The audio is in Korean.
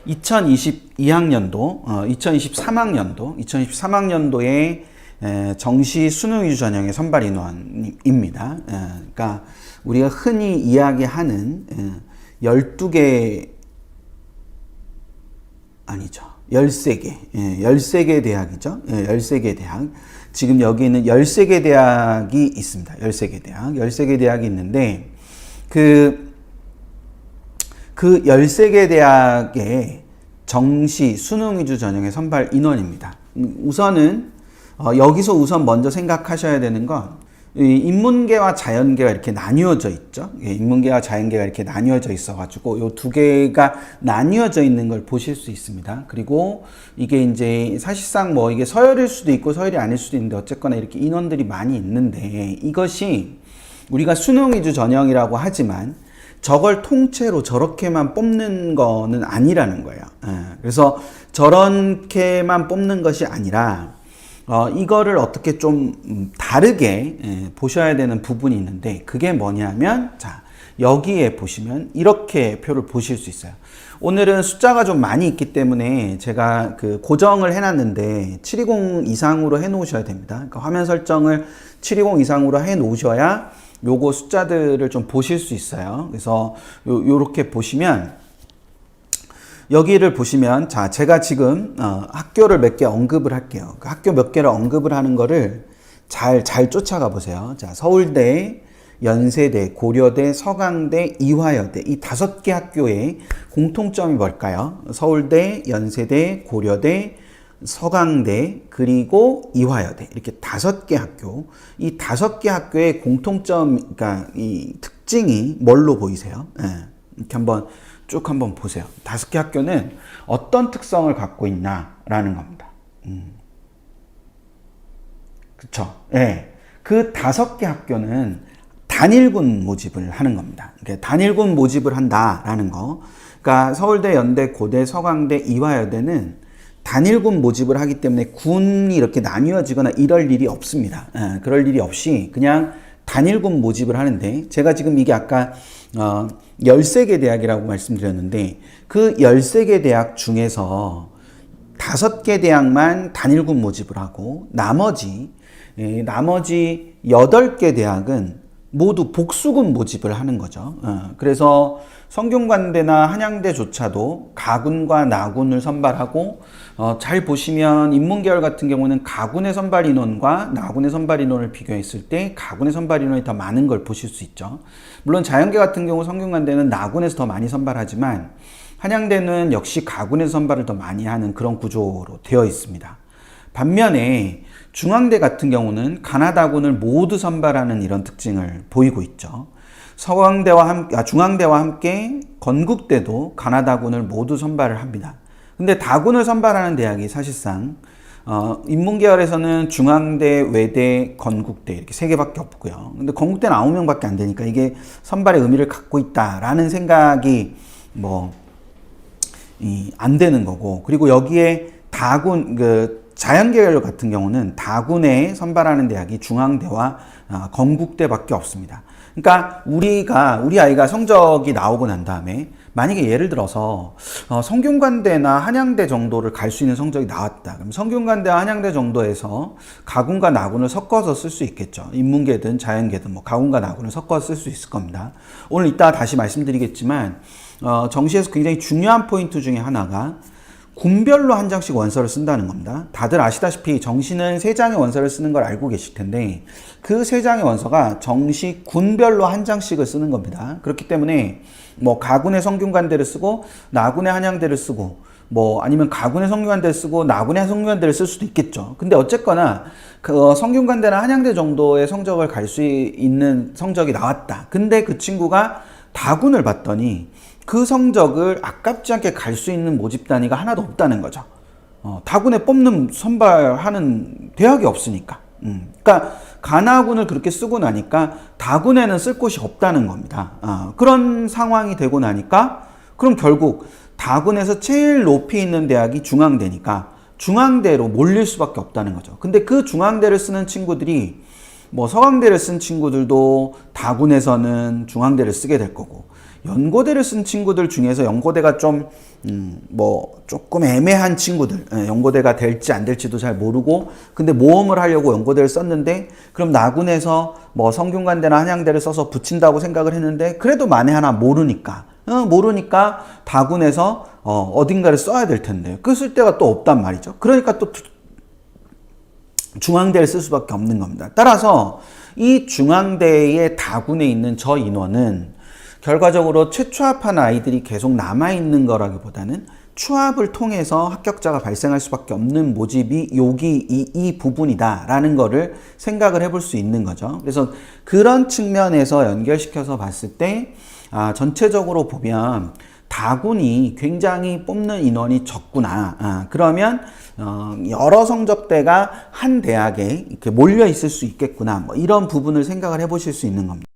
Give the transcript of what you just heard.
2022학년도, 2023학년도에 정시 수능 위주 전형의 선발 인원입니다. 그러니까 우리가 흔히 이야기하는 12개 아니죠. 13개. 13개 대학이죠. 13개 대학. 지금 여기는 13개 대학이 있습니다. 13개 대학. 13개 대학이 있는데 그 13개 대학의 정시 수능 위주 전형의 선발 인원입니다. 우선은 여기서 우선 먼저 생각하셔야 되는 건 인문계와 자연계가 이렇게 나뉘어져 있죠. 인문계와 자연계가 이렇게 나뉘어져 있어가지고 이 두 개가 나뉘어져 있는 걸 보실 수 있습니다. 그리고 이게 이제 사실상 뭐 이게 서열일 수도 있고 서열이 아닐 수도 있는데 어쨌거나 이렇게 인원들이 많이 있는데 이것이 우리가 수능 위주 전형이라고 하지만 저걸 통째로 저렇게만 뽑는 거는 아니라는 거예요. 그래서 저렇게만 뽑는 것이 아니라 이거를 어떻게 좀 다르게 보셔야 되는 부분이 있는데 그게 뭐냐면 자 여기에 보시면 이렇게 표를 보실 수 있어요. 오늘은 숫자가 좀 많이 있기 때문에 제가 그 고정을 해놨는데 720 이상으로 해 놓으셔야 됩니다. 그러니까 화면 설정을 720 이상으로 해 놓으셔야 요거 숫자들을 좀 보실 수 있어요. 그래서 요렇게 보시면 여기를 보시면 자 제가 지금 학교를 몇 개 언급을 할게요. 그 학교 몇 개를 언급을 하는 거를 잘 쫓아가 보세요. 자 서울대, 연세대, 고려대, 서강대, 이화여대 이 5개 학교의 공통점이 뭘까요? 서울대, 연세대, 고려대, 서강대 그리고 이화여대 이렇게 5개 학교 이 5개 학교의 공통점 그러니까 이 특징이 뭘로 보이세요? 이렇게 한번 보세요. 5개 학교는 어떤 특성을 갖고 있나라는 겁니다. 그쵸? 예. 그 5개 학교는 단일군 모집을 하는 겁니다. 그러니까 단일군 모집을 한다라는 거. 그러니까 서울대, 연대, 고대, 서강대, 이화여대는 단일군 모집을 하기 때문에 군이 이렇게 나뉘어지거나 이럴 일이 없습니다. 그럴 일이 없이 그냥 단일군 모집을 하는데 제가 지금 이게 아까 13개 대학이라고 말씀드렸는데 그 13개 대학 중에서 5개 대학만 단일군 모집을 하고 나머지 8개 대학은 모두 복수군 모집을 하는 거죠. 그래서 성균관대나 한양대조차도 가군과 나군을 선발하고 잘 보시면 인문계열 같은 경우는 가군의 선발 인원과 나군의 선발 인원을 비교했을 때 가군의 선발 인원이 더 많은 걸 보실 수 있죠. 물론 자연계 같은 경우 성균관대는 나군에서 더 많이 선발하지만 한양대는 역시 가군에서 선발을 더 많이 하는 그런 구조로 되어 있습니다. 반면에 중앙대 같은 경우는 가나다군을 모두 선발하는 이런 특징을 보이고 있죠. 중앙대와 함께 건국대도 가나다군을 모두 선발을 합니다. 근데 다군을 선발하는 대학이 사실상 인문계열에서는 중앙대, 외대, 건국대 이렇게 3개밖에 없고요. 근데 건국대는 9명밖에 안 되니까 이게 선발의 의미를 갖고 있다라는 생각이 안 되는 거고 그리고 여기에 다군 자연계열 같은 경우는 다군에 선발하는 대학이 중앙대와 건국대밖에 없습니다. 그러니까 우리 아이가 성적이 나오고 난 다음에 만약에 예를 들어서 성균관대나 한양대 정도를 갈 수 있는 성적이 나왔다. 그럼 성균관대와 한양대 정도에서 가군과 나군을 섞어서 쓸 수 있겠죠. 인문계든 자연계든 가군과 나군을 섞어서 쓸 수 있을 겁니다. 오늘 이따 다시 말씀드리겠지만 정시에서 굉장히 중요한 포인트 중에 하나가 군별로 한 장씩 원서를 쓴다는 겁니다. 다들 아시다시피 정시는 3장의 원서를 쓰는 걸 알고 계실 텐데 그 3장의 원서가 정시 군별로 한 장씩을 쓰는 겁니다. 그렇기 때문에 가군의 성균관대를 쓰고 나군의 한양대를 쓰고 아니면 가군의 성균관대를 쓰고 나군의 성균관대를 쓸 수도 있겠죠. 근데 어쨌거나 성균관대나 한양대 정도의 성적을 갈 수 있는 성적이 나왔다. 근데 그 친구가 다군을 봤더니 그 성적을 아깝지 않게 갈 수 있는 모집 단위가 하나도 없다는 거죠. 다군에 선발하는 대학이 없으니까. 그러니까 가나군을 그렇게 쓰고 나니까 다군에는 쓸 곳이 없다는 겁니다. 그런 상황이 되고 나니까 그럼 결국 다군에서 제일 높이 있는 대학이 중앙대니까 중앙대로 몰릴 수밖에 없다는 거죠. 근데 그 중앙대를 쓰는 친구들이 서강대를 쓴 친구들도 다군에서는 중앙대를 쓰게 될 거고 연고대를 쓴 친구들 중에서 연고대가 좀 조금 애매한 친구들, 연고대가 될지 안 될지도 잘 모르고 근데 모험을 하려고 연고대를 썼는데 그럼 나군에서 뭐 성균관대나 한양대를 써서 붙인다고 생각을 했는데 그래도 만에 하나 모르니까 다군에서 어딘가를 써야 될 텐데 그 쓸 데가 또 없단 말이죠. 그러니까 또 중앙대를 쓸 수밖에 없는 겁니다. 따라서 이 중앙대의 다군에 있는 저 인원은 결과적으로 최초합한 아이들이 계속 남아있는 거라기보다는 추합을 통해서 합격자가 발생할 수밖에 없는 모집이 여기 이 부분이다라는 거를 생각을 해볼 수 있는 거죠. 그래서 그런 측면에서 연결시켜서 봤을 때 전체적으로 보면 다군이 굉장히 뽑는 인원이 적구나. 그러면 여러 성적대가 한 대학에 이렇게 몰려 있을 수 있겠구나. 뭐 이런 부분을 생각을 해보실 수 있는 겁니다.